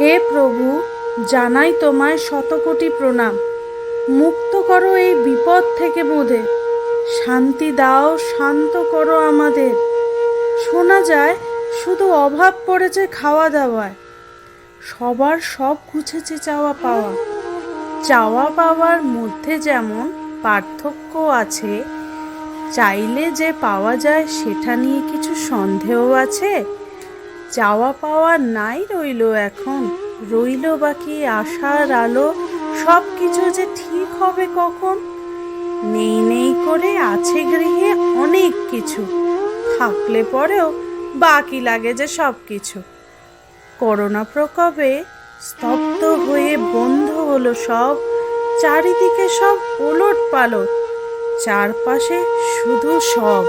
হে প্রভু, জানাই তোমায় শতকোটি প্রণাম। মুক্ত করো এই বিপদ থেকে মোদের, শান্তি দাও, শান্ত করো আমাদের। শোনা যায় শুধু অভাব পড়েছে খাওয়া দাওয়ায়, সবার সব ঘুচেছে চাওয়া পাওয়া। চাওয়া পাওয়ার মধ্যে যেমন পার্থক্য আছে, চাইলে যে পাওয়া যায় সেটা নিয়ে কিছু সন্দেহ আছে। চাওয়া পাওয়া নাই রইল এখন, রইল বাকি আশার আলো। সব কিছু যে ঠিক হবে কখন, নেই নেই করে আছে গৃহে অনেক কিছু, থাকলে পরেও বাকি লাগে যে সব কিছু। করোনা প্রকোপে স্তব্ধ হয়ে বন্ধ হলো সব, চারিদিকে সব ওলট পালট, চারপাশে শুধু সব।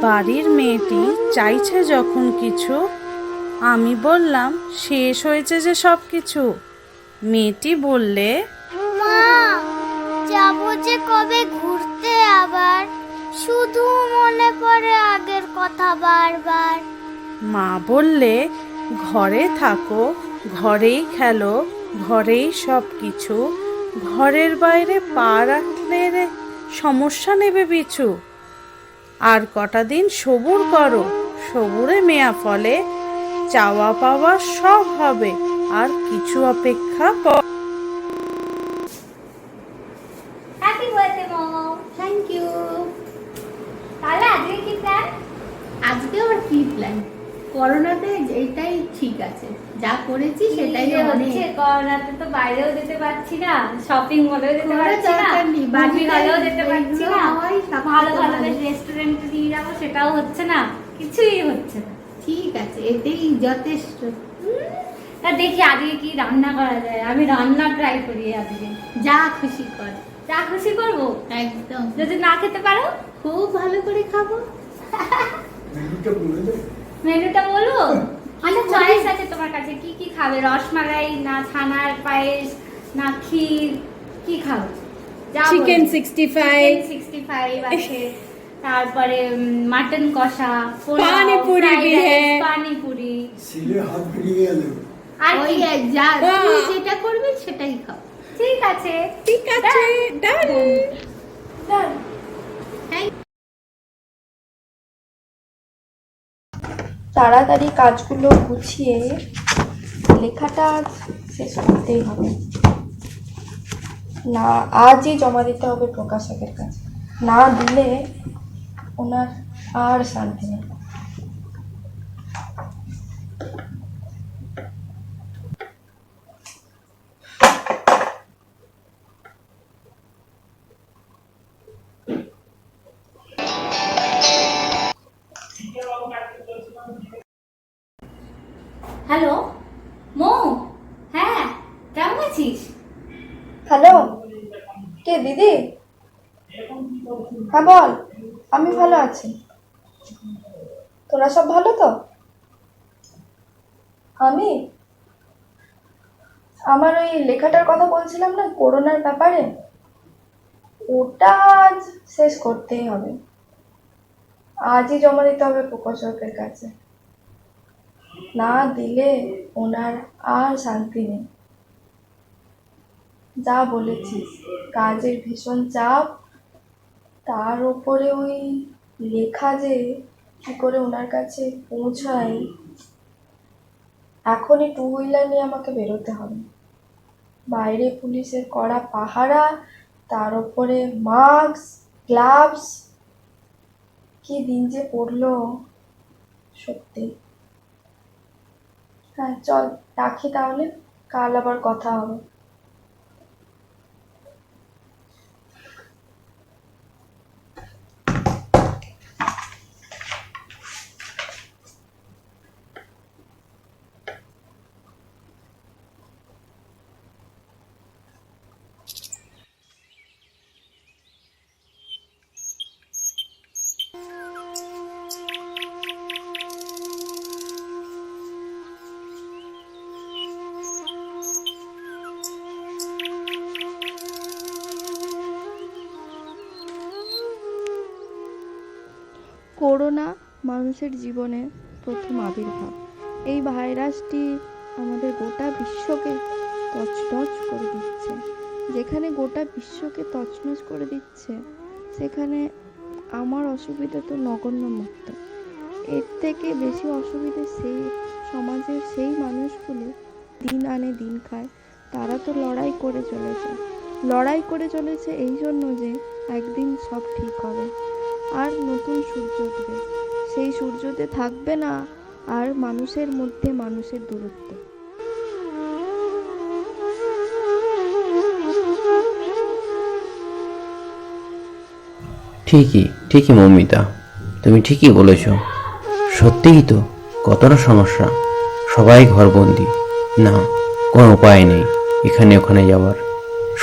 বাড়ির মেয়েটি চাইছে যখন কিছু, আমি বললাম শেষ হয়েছে যে সব কিছু। মেয়েটি বললে, মা, যাবো যে কবে ঘুরতে আবার, শুধু মনে পড়ে আগের কথা বারবার। মা বললে, ঘরে থাকো, ঘরেই খেলো, ঘরেই সব কিছু, ঘরের বাইরে পা রাখলে সমস্যা নেবে পিছু। আর কটা দিন সবুর করো, সবুরে মেয়া ফলে, চাওয়া পাওয়া সব হবে, আর কিছু অপেক্ষা কর। হ্যাপি বার্থডে মামা। Thank you. তাহলে আজকে কি প্ল্যান? আজকে আবার কি প্ল্যান? করোনাতে এইটাই ঠিক আছে, যা করেছি সেটাই অনেক। হচ্ছে করোনাতে তো বাইরেও যেতে পারছি না, শপিং মলেও যেতে কোনো পারছি না, দরকার নেই, বাড়ি বাড়িতে হলেও যেতে পারছি এইগুলো না, হওয়াই সব ভালো থেকে ভালো ভালো। রেস্টুরেন্টে নিয়ে যাবো সেটাও হচ্ছে না, কিছুই হচ্ছে না। ঠিক আছে, এতেই যথেষ্ট। তা দেখি আজকে কি রান্না করা যায়, আমি রান্না ট্রাই করি আজকে। যা খুশি কর। যা খুশি করবো, একদম, যদি না খেতে পারো খুব ভালো করে খাবো। মেনুটা বলবো। আচ্ছা, চয়েস আছে তোমার কাছে, কি কি খাবে? রসমালাই না ছানার পায়েস না ক্ষীর, কি খাবে? চিকেন 65, 65 আছে, তারপরে মাটন কষা, পোলাও, পানিপুরি fried भी rice, है। পানিপুরি, সিলে হাত ফিরিয়ে গেল। আর ওই কি? যা বাহ। তুই যেটা করবি সেটাই খাও। ঠিক আছে, ঠিক আছে, ডান। Done. তাড়াতাড়ি কাজগুলো গুছিয়ে লেখাটা আজ শেষ করতেই হবে। না, আজই জমা দিতে হবে প্রকাশকের কাছে, না দিলে ওনার আর শান্তি নেই। হ্যালো মো, হ্যাঁ কেমন আছিস? হ্যালো, কে দিদি? হ্যাঁ বল, আমি ভালো আছি। তোরা সব ভালো তো? আমি আমার ওই লেখাটার কথা বলছিলাম না, করোনার ব্যাপারে, ওটা আজ শেষ করতেই হবে। আজই জমা দিতে হবে প্রকাশকের কাছে, না দিলে ওনার আর শান্তি নেই। যা বলেছিস, কাজের ভীষণ চাপ, তার উপরে ওই লেখা যে কি করে ওনার কাছে পৌঁছায়। এখনই টু হুইলার নিয়ে আমাকে বেরোতে হবে, বাইরে পুলিশের কড়া পাহারা, তার উপরে মাস্ক, গ্লাভস, কি দিন যে পড়লো সত্যি। হ্যাঁ চল রাখি তাহলে, কাল আবার কথা হবে। করোনা মানুষের জীবনে প্রথম আবির্ভাব। এই ভাইরাসটি আমাদের গোটা বিশ্বকে তছনছ করে দিচ্ছে। যেখানে গোটা বিশ্বকে তছনছ করে দিচ্ছে, সেখানে আমার অসুবিধা তো নগণ্য মুক্ত। এর থেকে বেশি অসুবিধে সেই সমাজের সেই মানুষগুলো দিন আনে দিন খায়, তারা তো লড়াই করে চলেছে এই জন্য যে একদিন সব ঠিক হবে, আর নতুন সূর্য উঠবে। সেই সূর্যতে থাকবে না আর মানুষের মধ্যে মানুষের দূরত্ব। ঠিকই মৌমিতা, তুমি ঠিকই বলেছ। সত্যিই তো কতটা সমস্যা, সবাই ঘরবন্দি, না কোনো উপায় নেই এখানে ওখানে যাওয়ার,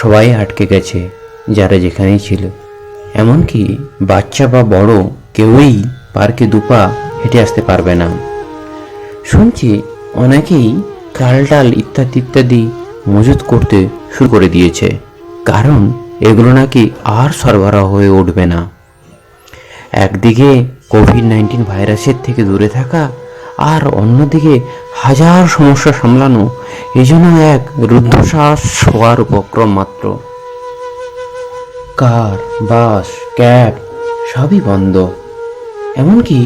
সবাই আটকে গেছে যারা যেখানেই ছিল। এমনকি বাচ্চা বা বড় কেউই পার্কে দুপা হেঁটে আসতে পারবে না। শুনছি অনেকেই চাল ইত্যাদি মজুত করতে শুরু করে দিয়েছে, কারণ এগুলো নাকি আর সরবরাহ হয়ে উঠবে না। একদিকে কোভিড-19 ভাইরাসের থেকে দূরে থাকা, আর অন্যদিকে হাজার সমস্যা সামলানো, এই জন্য এক রুদ্ধশ্বাস হওয়ার উপক্রম মাত্র। কার, বাস, ক্যাব সবই বন্ধ, এমনকি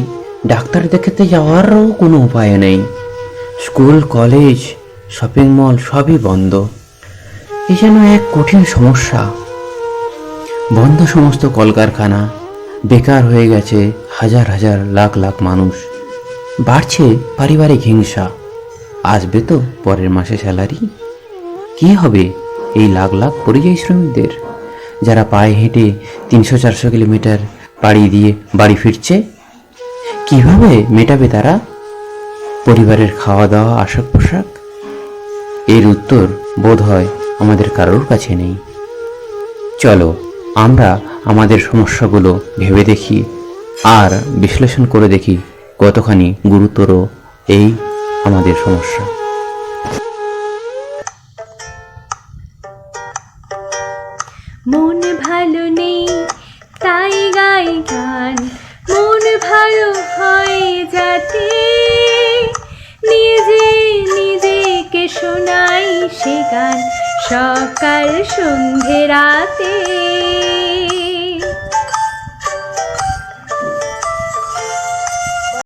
ডাক্তার দেখাতে যাওয়ারও কোনো উপায় নেই। স্কুল, কলেজ, শপিং মল সবই বন্ধ। এ যেন এক কঠিন সমস্যা। বন্ধ সমস্ত কলকারখানা, বেকার হয়ে গেছে হাজার লাখ মানুষ। বাড়ছে পারিবারিক হিংসা। আসবে তো পরের মাসে স্যালারি? কি হবে এই লাখ পরিযায়ী শ্রমিকদের, যারা পায়ে হেঁটে 300-400 কিলোমিটার পাড়ি দিয়ে বাড়ি ফিরছে? কিভাবে মেটাবে তারা পরিবারের খাওয়া দাওয়া, আশাক পোশাক? এর উত্তর বোধ হয় আমাদের কারোর কাছে নেই। চলো আমরা আমাদের সমস্যাগুলো ভেবে দেখি আর বিশ্লেষণ করে দেখি কতখানি গুরুতর এই আমাদের সমস্যা। মন ভালো নেই তাই গাই গান, মন ভালো হয় যাতে নিজেকে শোনাই সে গান, সকাল সন্ধে রাতে।